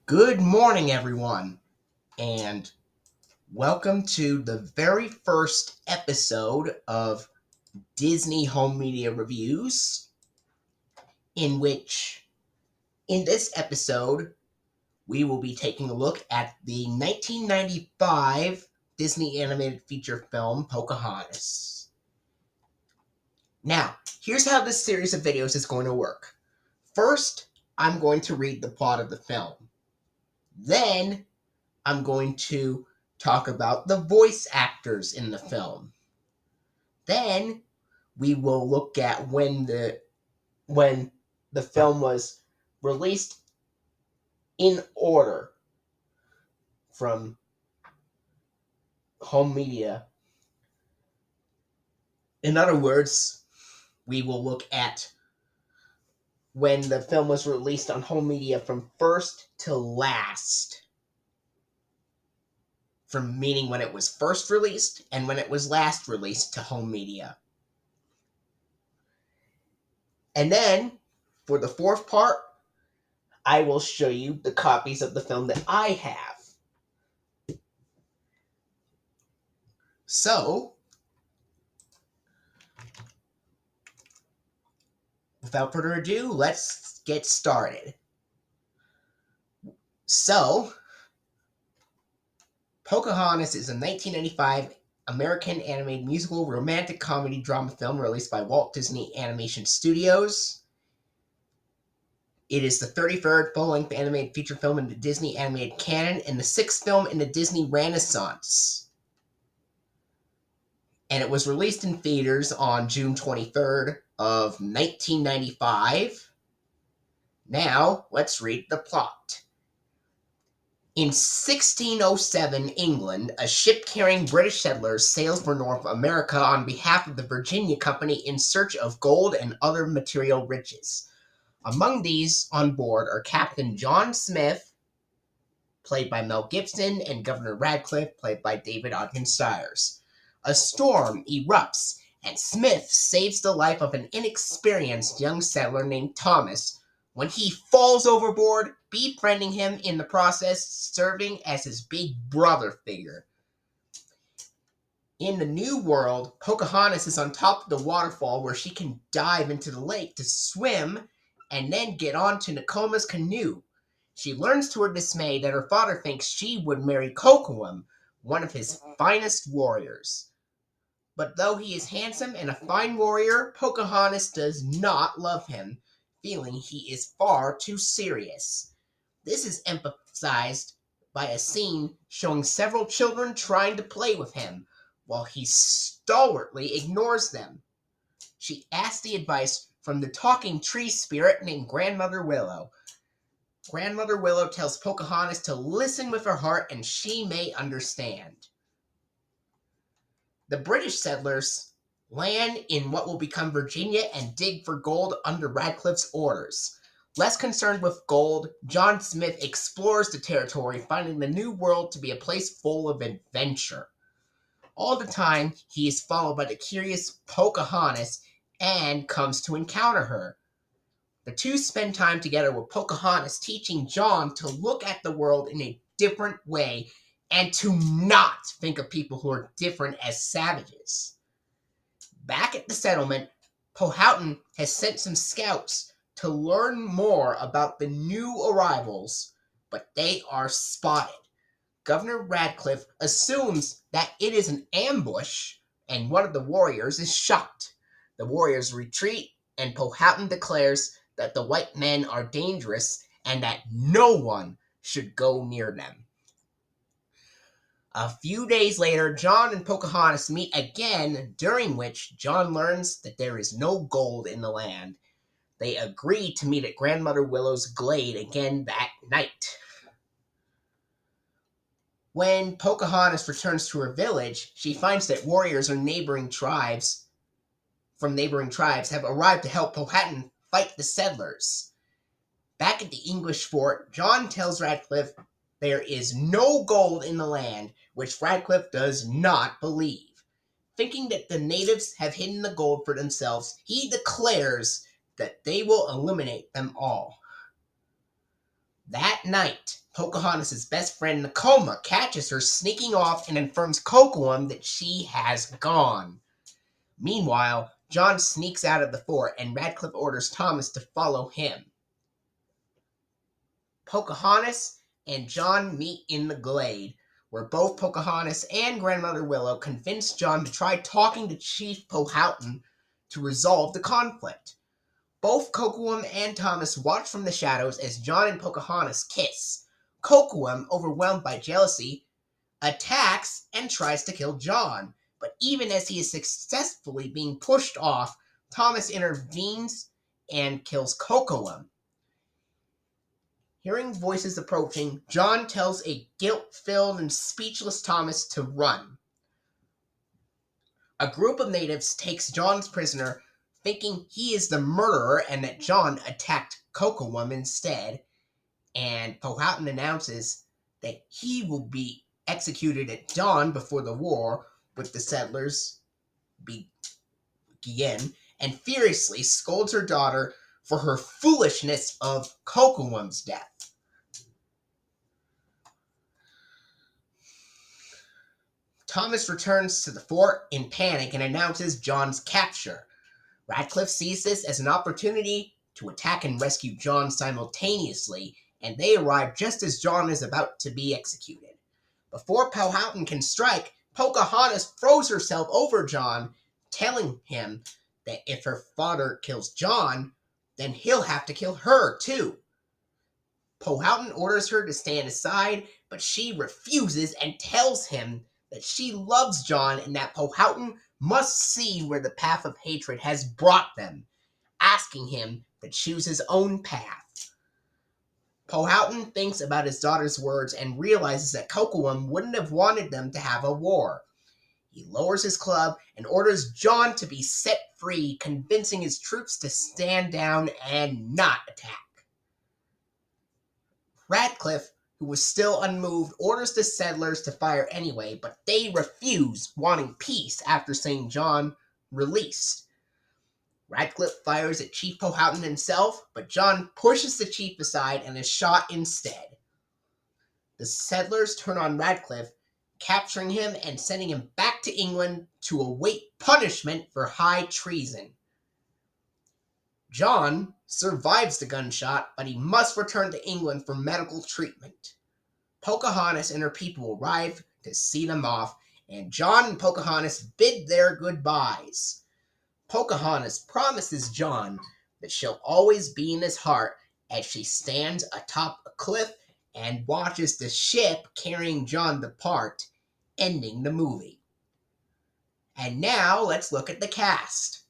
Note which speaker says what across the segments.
Speaker 1: Good morning, everyone, and welcome to the very first episode of Disney Home Media Reviews, in this episode, we will be taking a look at the 1995 Disney animated feature film, Pocahontas. Now, here's how this series of videos is going to work. First, I'm going to read the plot of the film. Then, I'm going to talk about the voice actors in the film. Then we will look at when the film was released in order from home media. In other words, we will look at when the film was released on home media from first to last. From meaning when it was first released and when it was last released to home media. And then, for the fourth part, I will show you the copies of the film that I have. So, without further ado, let's get started. So, Pocahontas is a 1995 American animated musical romantic comedy drama film released by Walt Disney Animation Studios. It is the 33rd full-length animated feature film in the Disney animated canon and the 6th film in the Disney Renaissance. And it was released in theaters on June 23rd of 1995. Now, let's read the plot. In 1607 England, a ship carrying British settlers sails for North America on behalf of the Virginia Company in search of gold and other material riches. Among these on board are Captain John Smith, played by Mel Gibson, and Governor Radcliffe, played by David Ogden Stiers. A storm erupts, and Smith saves the life of an inexperienced young settler named Thomas when he falls overboard, befriending him in the process, serving as his big brother figure. In the New World, Pocahontas is on top of the waterfall where she can dive into the lake to swim and then get onto Nakoma's canoe. She learns to her dismay that her father thinks she would marry Kocoum, one of his finest warriors. But though he is handsome and a fine warrior, Pocahontas does not love him, feeling he is far too serious. This is emphasized by a scene showing several children trying to play with him, while he stalwartly ignores them. She asks the advice from the talking tree spirit named Grandmother Willow. Grandmother Willow tells Pocahontas to listen with her heart and she may understand. The British settlers land in what will become Virginia and dig for gold under Radcliffe's orders. Less concerned with gold, John Smith explores the territory, finding the New World to be a place full of adventure. All the time, he is followed by the curious Pocahontas and comes to encounter her. The two spend time together with Pocahontas teaching John to look at the world in a different way and to not think of people who are different as savages. Back at the settlement, Powhatan has sent some scouts to learn more about the new arrivals, but they are spotted. Governor Radcliffe assumes that it is an ambush, and one of the warriors is shot. The warriors retreat, and Powhatan declares that the white men are dangerous and that no one should go near them. A few days later, John and Pocahontas meet again, during which John learns that there is no gold in the land. They agree to meet at Grandmother Willow's glade again that night. When Pocahontas returns to her village, she finds that warriors from neighboring tribes have arrived to help Powhatan fight the settlers. Back at the English fort, John tells Radcliffe there is no gold in the land, which Radcliffe does not believe. Thinking that the natives have hidden the gold for themselves, he declares that they will eliminate them all. That night, Pocahontas' best friend Nakoma catches her sneaking off and informs Kocoum that she has gone. Meanwhile, John sneaks out of the fort and Radcliffe orders Thomas to follow him. Pocahontas and John meet in the glade, where both Pocahontas and Grandmother Willow convince John to try talking to Chief Powhatan to resolve the conflict. Both Kocoum and Thomas watch from the shadows as John and Pocahontas kiss. Kocoum, overwhelmed by jealousy, attacks and tries to kill John, but even as he is successfully being pushed off, Thomas intervenes and kills Kocoum. Hearing voices approaching, John tells a guilt-filled and speechless Thomas to run. A group of natives takes John's prisoner, thinking he is the murderer and that John attacked Kocoum instead, and Powhatan announces that he will be executed at dawn before the war with the settlers begin, and furiously scolds her daughter for her foolishness of Kocoum's death. Thomas returns to the fort in panic and announces John's capture. Radcliffe sees this as an opportunity to attack and rescue John simultaneously, and they arrive just as John is about to be executed. Before Powhatan can strike, Pocahontas throws herself over John, telling him that if her father kills John, then he'll have to kill her too. Powhatan orders her to stand aside, but she refuses and tells him that she loves John and that Powhatan must see where the path of hatred has brought them, asking him to choose his own path. Powhatan thinks about his daughter's words and realizes that Kocoum wouldn't have wanted them to have a war. He lowers his club and orders John to be set free, convincing his troops to stand down and not attack. Radcliffe, who was still unmoved, orders the settlers to fire anyway, but they refuse, wanting peace after seeing John released. Radcliffe fires at Chief Powhatan himself, but John pushes the chief aside and is shot instead. The settlers turn on Radcliffe, capturing him and sending him back to England to await punishment for high treason. John survives the gunshot, but he must return to England for medical treatment. Pocahontas and her people arrive to see them off, and John and Pocahontas bid their goodbyes. Pocahontas promises John that she'll always be in his heart as she stands atop a cliff and watches the ship carrying John depart, ending the movie. And now let's look at the cast.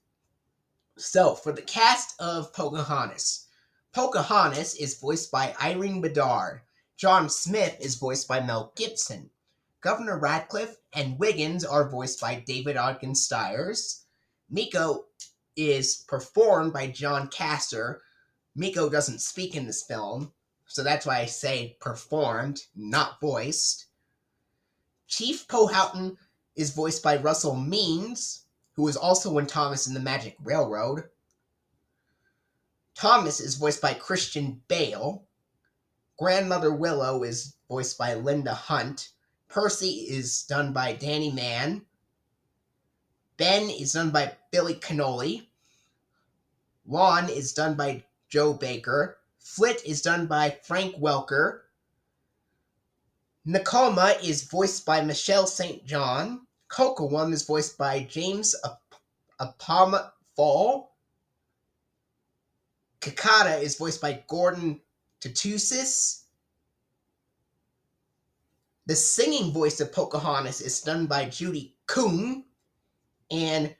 Speaker 1: So, for the cast of Pocahontas, Pocahontas is voiced by Irene Bedard. John Smith is voiced by Mel Gibson. Governor Radcliffe and Wiggins are voiced by David Ogden Stiers. Miko is performed by John Castor. Miko doesn't speak in this film, so that's why I say performed, not voiced. Chief Powhatan is voiced by Russell Means, who was also in Thomas and the Magic Railroad. Thomas is voiced by Christian Bale. Grandmother Willow is voiced by Linda Hunt. Percy is done by Danny Mann. Ben is done by Billy Cannoli. Lon is done by Joe Baker. Flit is done by Frank Welker. Nakoma is voiced by Michelle St. John. Kocoum is voiced by James Apamafall. Kakata is voiced by Gordon Tatusis. The singing voice of Pocahontas is done by Judy Kuhn. And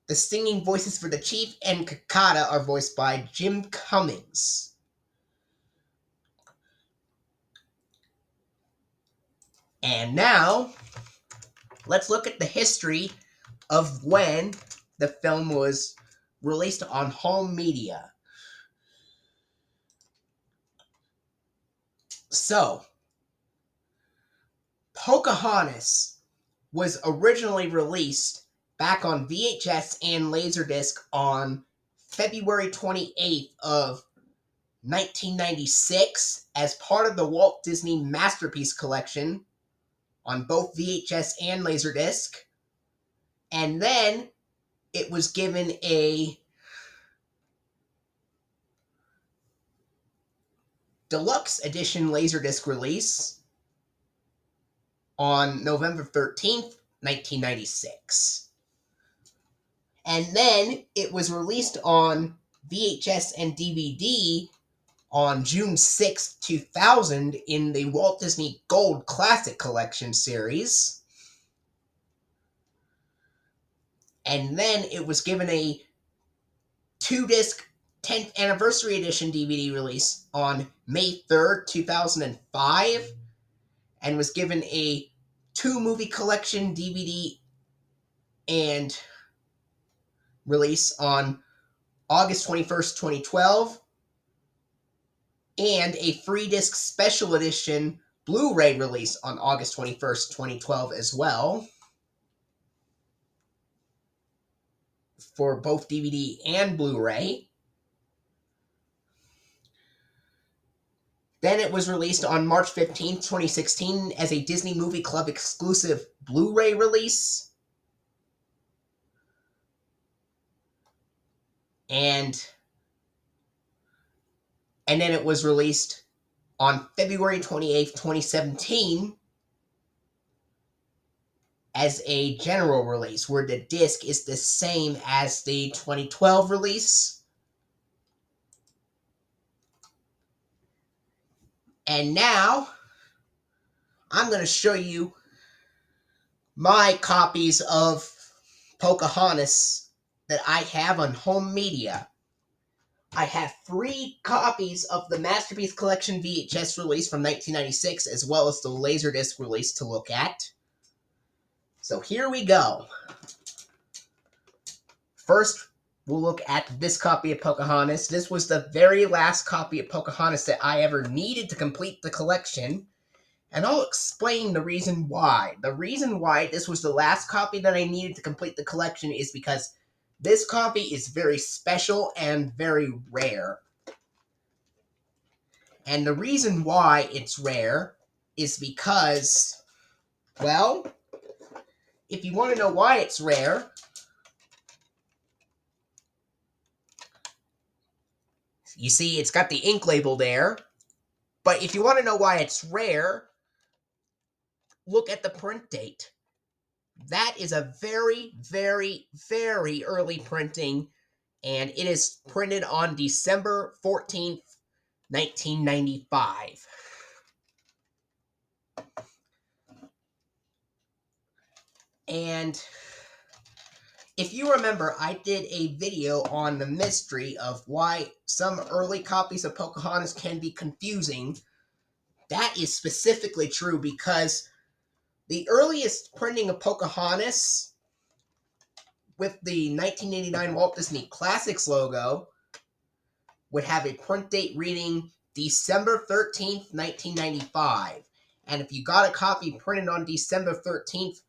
Speaker 1: the singing voices for the Chief and Kakata are voiced by Jim Cummings. And now, let's look at the history of when the film was released on home media. So, Pocahontas was originally released back on VHS and Laserdisc on February 28th of 1996 as part of the Walt Disney Masterpiece Collection on both VHS and Laserdisc. And then it was given a deluxe edition Laserdisc release on November 13th, 1996. And then it was released on VHS and DVD on June 6, 2000 in the Walt Disney Gold Classic Collection series. And then it was given a 2-disc 10th Anniversary Edition DVD release on May 3rd, 2005, and was given a 2-movie collection DVD and release on August 21st, 2012, and a 3-disc special edition Blu-ray release on August 21st, 2012 as well, for both DVD and Blu-ray. Then it was released on March 15th, 2016 as a Disney Movie Club exclusive Blu-ray release. And then it was released on February 28th, 2017 as a general release, where the disc is the same as the 2012 release. And now, I'm going to show you my copies of Pocahontas that I have on home media. I have 3 copies of the Masterpiece Collection VHS release from 1996, as well as the Laserdisc release to look at. So here we go. First, we'll look at this copy of Pocahontas. This was the very last copy of Pocahontas that I ever needed to complete the collection, and I'll explain the reason why. The reason why this was the last copy that I needed to complete the collection is because this copy is very special and very rare. And the reason why it's rare is because, well, if you want to know why it's rare, you see it's got the ink label there. But if you want to know why it's rare, look at the print date. That is a very, very, very early printing, and it is printed on December 14th, 1995. And if you remember, I did a video on the mystery of why some early copies of Pocahontas can be confusing. That is specifically true because the earliest printing of Pocahontas with the 1989 Walt Disney Classics logo would have a print date reading December 13th, 1995. And if you got a copy printed on December 13th,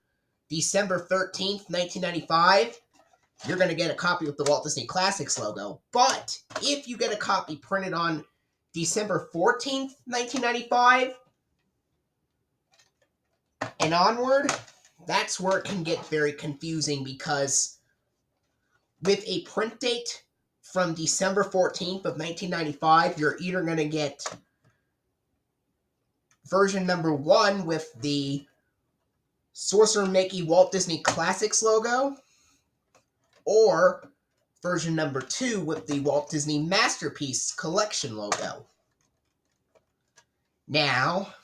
Speaker 1: 1995, you're going to get a copy with the Walt Disney Classics logo. But if you get a copy printed on December 14th, 1995, and onward, that's where it can get very confusing, because with a print date from December 14th of 1995, you're either going to get version number 1 with the Sorcerer Mickey Walt Disney Classics logo, or version number 2 with the Walt Disney Masterpiece Collection logo. Now,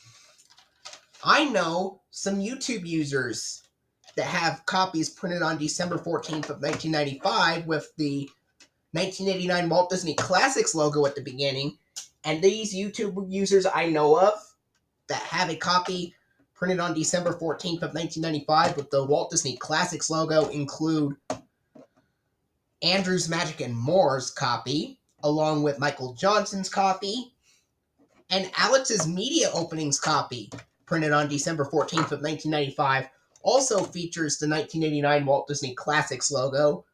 Speaker 1: I know some YouTube users that have copies printed on December 14th of 1995 with the 1989 Walt Disney Classics logo at the beginning, and these YouTube users I know of that have a copy printed on December 14th of 1995 with the Walt Disney Classics logo include Andrew's Magic and More's copy, along with Michael Johnson's copy, and Alex's Media Openings copy, printed on December 14th of 1995, also features the 1989 Walt Disney Classics logo.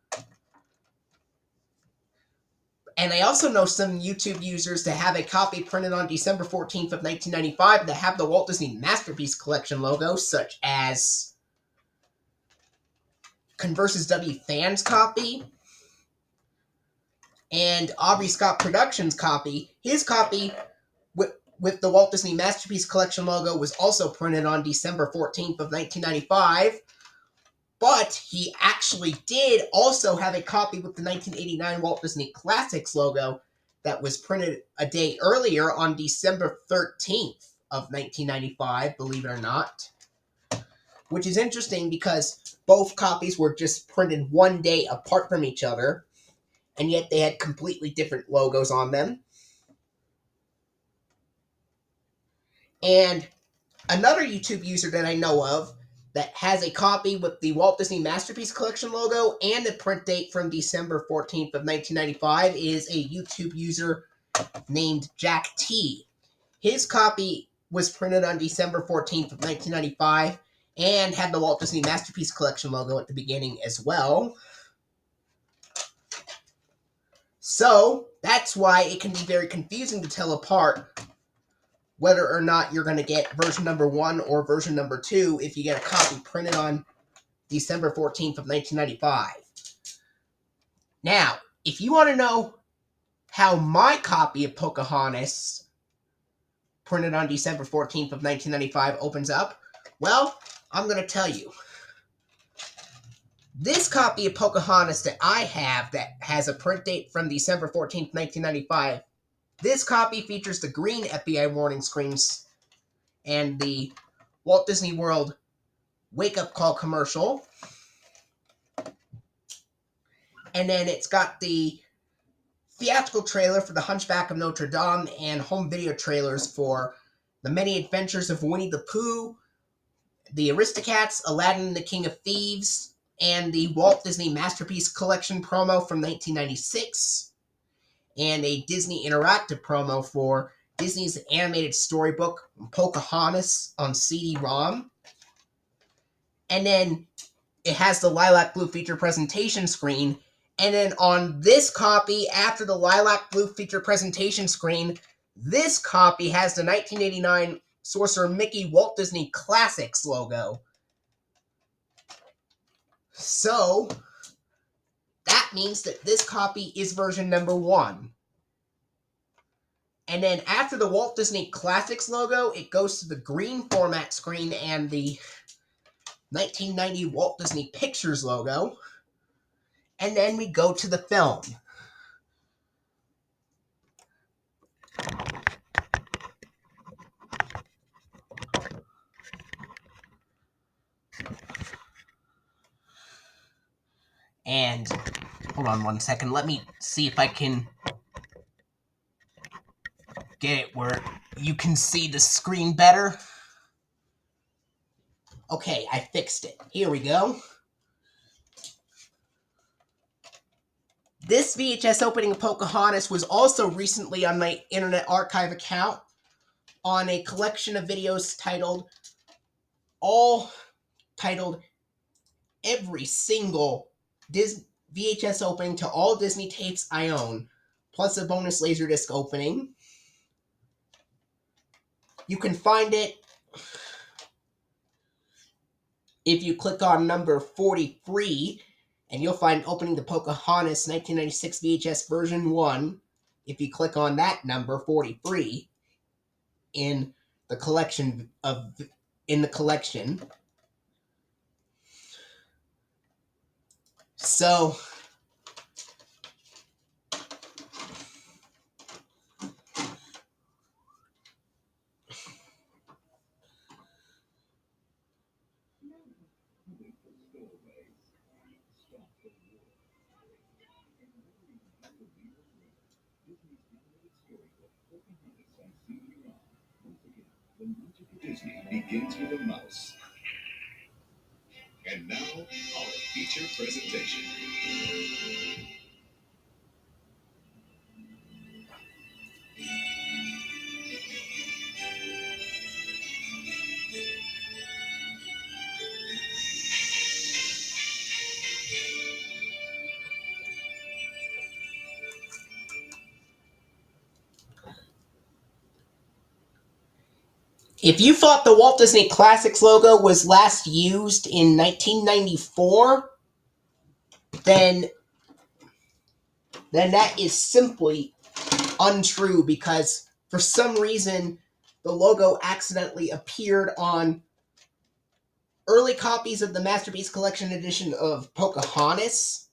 Speaker 1: And I also know some YouTube users that have a copy printed on December 14th of 1995 that have the Walt Disney Masterpiece Collection logo, such as Converse's W. Fans copy and Aubrey Scott Productions copy. His copy with the Walt Disney Masterpiece Collection logo was also printed on December 14th of 1995. But he actually did also have a copy with the 1989 Walt Disney Classics logo that was printed a day earlier on December 13th of 1995, believe it or not. Which is interesting because both copies were just printed one day apart from each other, and yet they had completely different logos on them. And another YouTube user that I know of that has a copy with the Walt Disney Masterpiece Collection logo and a print date from December 14th of 1995 is a YouTube user named Jack T. His copy was printed on December 14th of 1995 and had the Walt Disney Masterpiece Collection logo at the beginning as well. So that's why it can be very confusing to tell apart whether or not you're going to get version number 1 or version number 2 if you get a copy printed on December 14th of 1995. Now, if you want to know how my copy of Pocahontas printed on December 14th of 1995 opens up, well, I'm going to tell you. This copy of Pocahontas that I have that has a print date from December 14th, 1995, this copy features the green FBI warning screens and the Walt Disney World wake-up call commercial. And then it's got the theatrical trailer for The Hunchback of Notre Dame and home video trailers for The Many Adventures of Winnie the Pooh, The Aristocats, Aladdin and the King of Thieves, and the Walt Disney Masterpiece Collection promo from 1996, and a Disney Interactive promo for Disney's animated storybook Pocahontas on CD-ROM. And then it has the lilac blue feature presentation screen. And then on this copy, after the lilac blue feature presentation screen, this copy has the 1989 Sorcerer Mickey Walt Disney Classics logo. So that means that this copy is version number 1. And then after the Walt Disney Classics logo, it goes to the green format screen and the 1990 Walt Disney Pictures logo. And then we go to the film. And hold on one second. Let me see if I can get it where you can see the screen better. Okay, I fixed it. Here we go. This VHS opening of Pocahontas was also recently on my Internet Archive account on a collection of videos titled every single VHS opening to all Disney tapes I own, plus a bonus Laserdisc opening. You can find it if you click on number 43, and you'll find opening the Pocahontas 1996 VHS version 1 if you click on that number 43 in the collection. So
Speaker 2: Disney begins with a mouse. And now, our feature presentation.
Speaker 1: If you thought the Walt Disney Classics logo was last used in 1994, then that is simply untrue, because for some reason the logo accidentally appeared on early copies of the Masterpiece Collection edition of Pocahontas,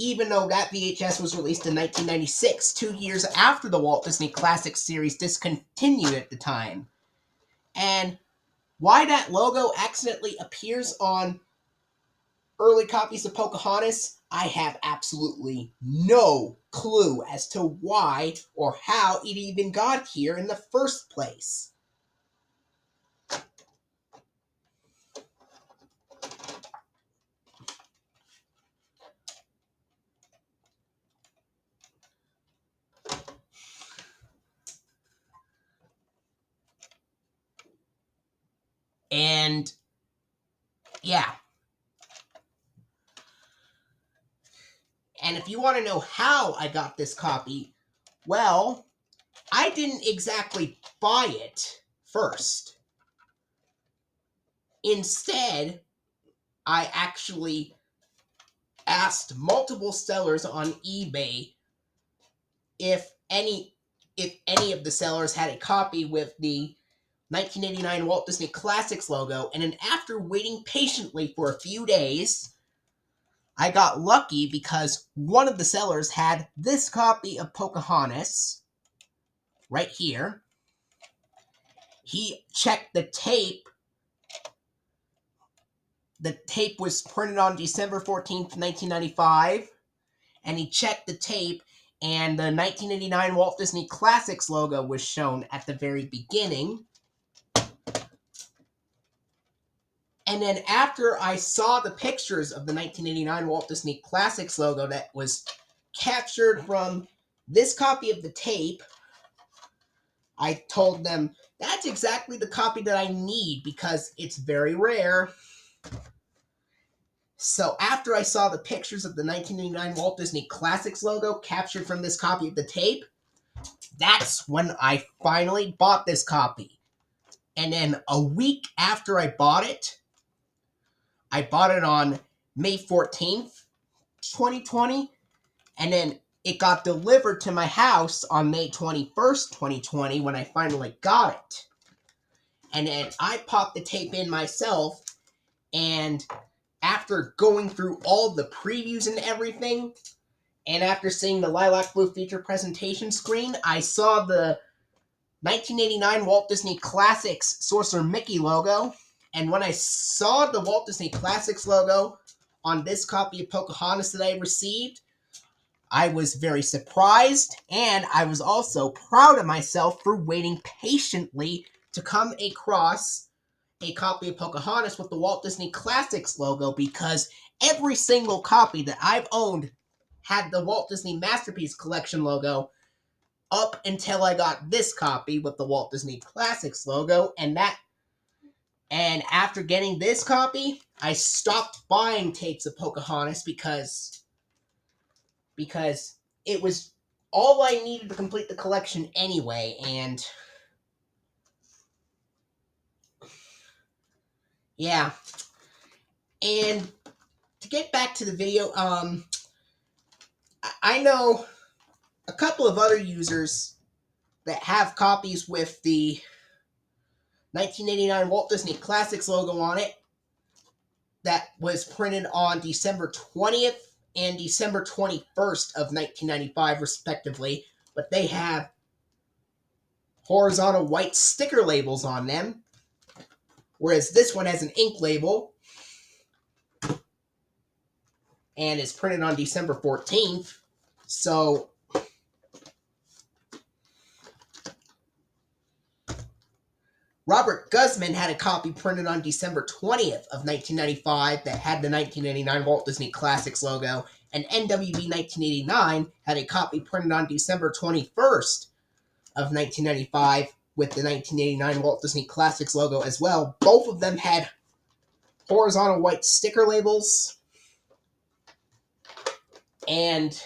Speaker 1: even though that VHS was released in 1996, 2 years after the Walt Disney Classics series discontinued at the time. And why that logo accidentally appears on early copies of Pocahontas, I have absolutely no clue as to why or how it even got here in the first place. And yeah. And if you want to know how I got this copy, well, I didn't exactly buy it first. Instead, I actually asked multiple sellers on eBay if any of the sellers had a copy with the 1989 Walt Disney Classics logo, and then after waiting patiently for a few days, I got lucky because one of the sellers had this copy of Pocahontas right here. He checked the tape. The tape was printed on December 14th, 1995, and he checked the tape, and the 1989 Walt Disney Classics logo was shown at the very beginning. And then after I saw the pictures of the 1989 Walt Disney Classics logo that was captured from this copy of the tape, I told them that's exactly the copy that I need because it's very rare. So after I saw the pictures of the 1989 Walt Disney Classics logo captured from this copy of the tape, that's when I finally bought this copy. And then a week after I bought it on May 14th, 2020, and then it got delivered to my house on May 21st, 2020, when I finally got it. And then I popped the tape in myself, and after going through all the previews and everything, and after seeing the lilac blue feature presentation screen, I saw the 1989 Walt Disney Classics Sorcerer Mickey logo. And when I saw the Walt Disney Classics logo on this copy of Pocahontas that I received, I was very surprised, and I was also proud of myself for waiting patiently to come across a copy of Pocahontas with the Walt Disney Classics logo, because every single copy that I've owned had the Walt Disney Masterpiece Collection logo up until I got this copy with the Walt Disney Classics logo, and after getting this copy, I stopped buying tapes of Pocahontas because it was all I needed to complete the collection anyway. And yeah. And to get back to the video, I know a couple of other users that have copies with the 1989 Walt Disney Classics logo on it that was printed on December 20th and December 21st of 1995, respectively, but they have horizontal white sticker labels on them, whereas this one has an ink label and is printed on December 14th. So Robert Guzman had a copy printed on December 20th of 1995 that had the 1989 Walt Disney Classics logo, and NWB 1989 had a copy printed on December 21st of 1995 with the 1989 Walt Disney Classics logo as well. Both of them had horizontal white sticker labels, and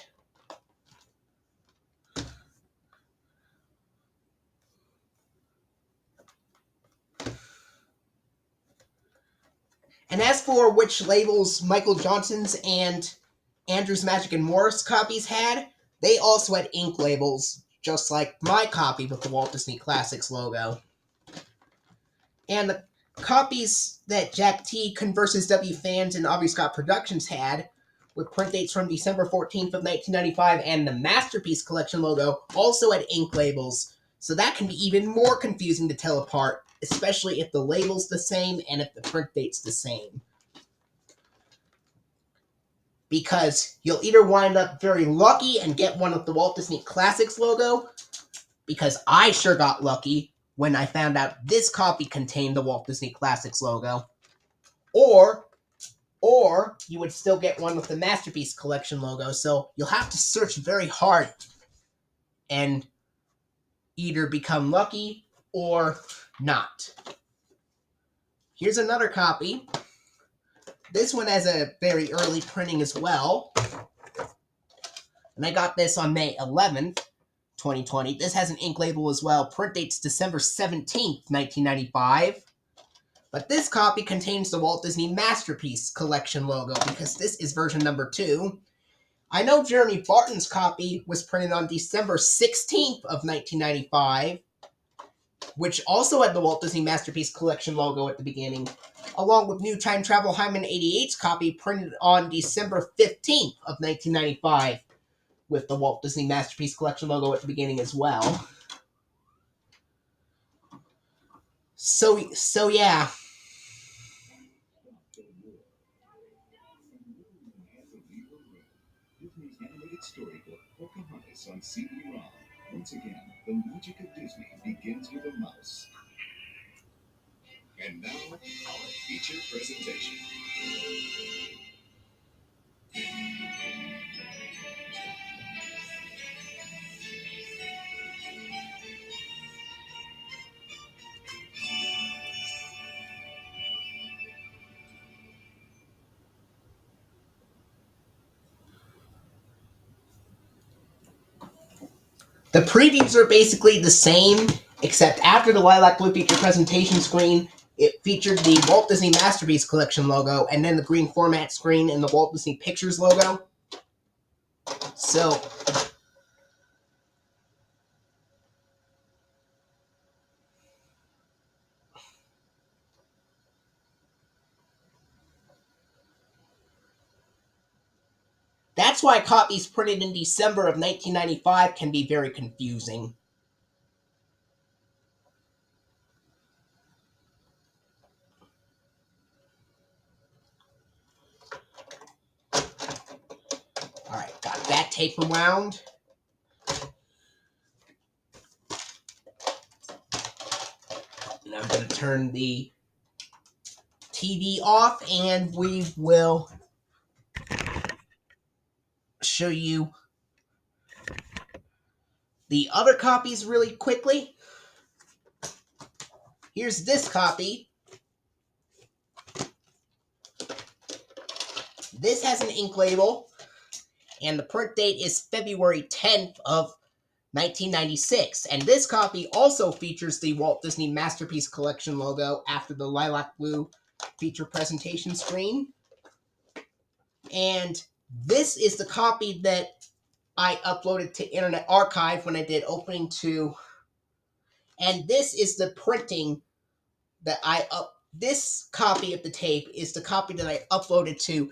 Speaker 1: And as for which labels Michael Johnson's and Andrew's Magic and Morris copies had, they also had ink labels, just like my copy with the Walt Disney Classics logo. And the copies that Jack T, Conversus W Fans, and Aubrey Scott Productions had, with print dates from December 14th of 1995 and the Masterpiece Collection logo, also had ink labels. So that can be even more confusing to tell apart, especially if the label's the same and if the print date's the same. Because you'll either wind up very lucky and get one with the Walt Disney Classics logo, because I sure got lucky when I found out this copy contained the Walt Disney Classics logo, or you would still get one with the Masterpiece Collection logo, so you'll have to search very hard and either become lucky or not. Here's another copy. This one has a very early printing as well, and I got this on May 11th, 2020. This has an ink label as well. Print date's December 17th, 1995. But this copy contains the Walt Disney Masterpiece Collection logo because this is version number 2. I know Jeremy Barton's copy was printed on December 16th of 1995, which also had the Walt Disney Masterpiece Collection logo at the beginning, along with New Time Travel Hyman 88's copy printed on December 15th of 1995, with the Walt Disney Masterpiece Collection logo at the beginning as well. So yeah.
Speaker 2: Disney's animated storybook, Pocahontas on CD-ROM. Once again, the magic of Disney begins with a mouse. And now, our feature presentation.
Speaker 1: The previews are basically the same, except after the Lilac Blue feature presentation screen, it featured the Walt Disney Masterpiece Collection logo, and then the green format screen and the Walt Disney Pictures logo. So that's why copies printed in December of 1995 can be very confusing. Alright, got that tape around. And I'm going to turn the TV off and we will show you the other copies really quickly. Here's this copy. This has an ink label, and the print date is February 10th of 1996. And this copy also features the Walt Disney Masterpiece Collection logo after the Lilac Blue feature presentation screen. And this is the copy that I uploaded to Internet Archive when I did opening 2. And this is the printing that this copy of the tape is the copy that I uploaded to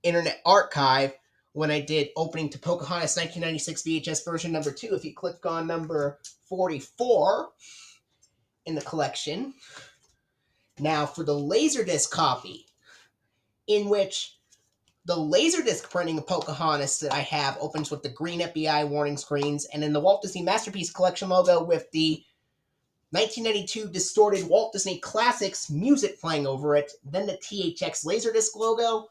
Speaker 1: Internet Archive when I did opening to Pocahontas 1996 VHS version number 2. If you click on number 44 in the collection. Now for the Laserdisc copy, in which the Laserdisc printing of Pocahontas that I have opens with the green FBI warning screens, and then the Walt Disney Masterpiece Collection logo with the 1992 distorted Walt Disney Classics music playing over it, then the THX Laserdisc logo,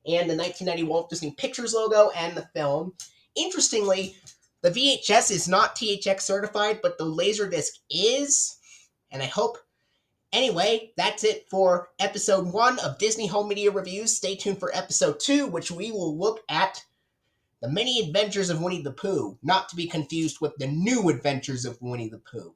Speaker 1: and the 1990 Walt Disney Pictures logo, and the film. Interestingly, the VHS is not THX certified, but the Laserdisc is, and I hope... Anyway, that's it for episode 1 of Disney Home Media Reviews. Stay tuned for episode 2, which we will look at the Many Adventures of Winnie the Pooh, not to be confused with the New Adventures of Winnie the Pooh.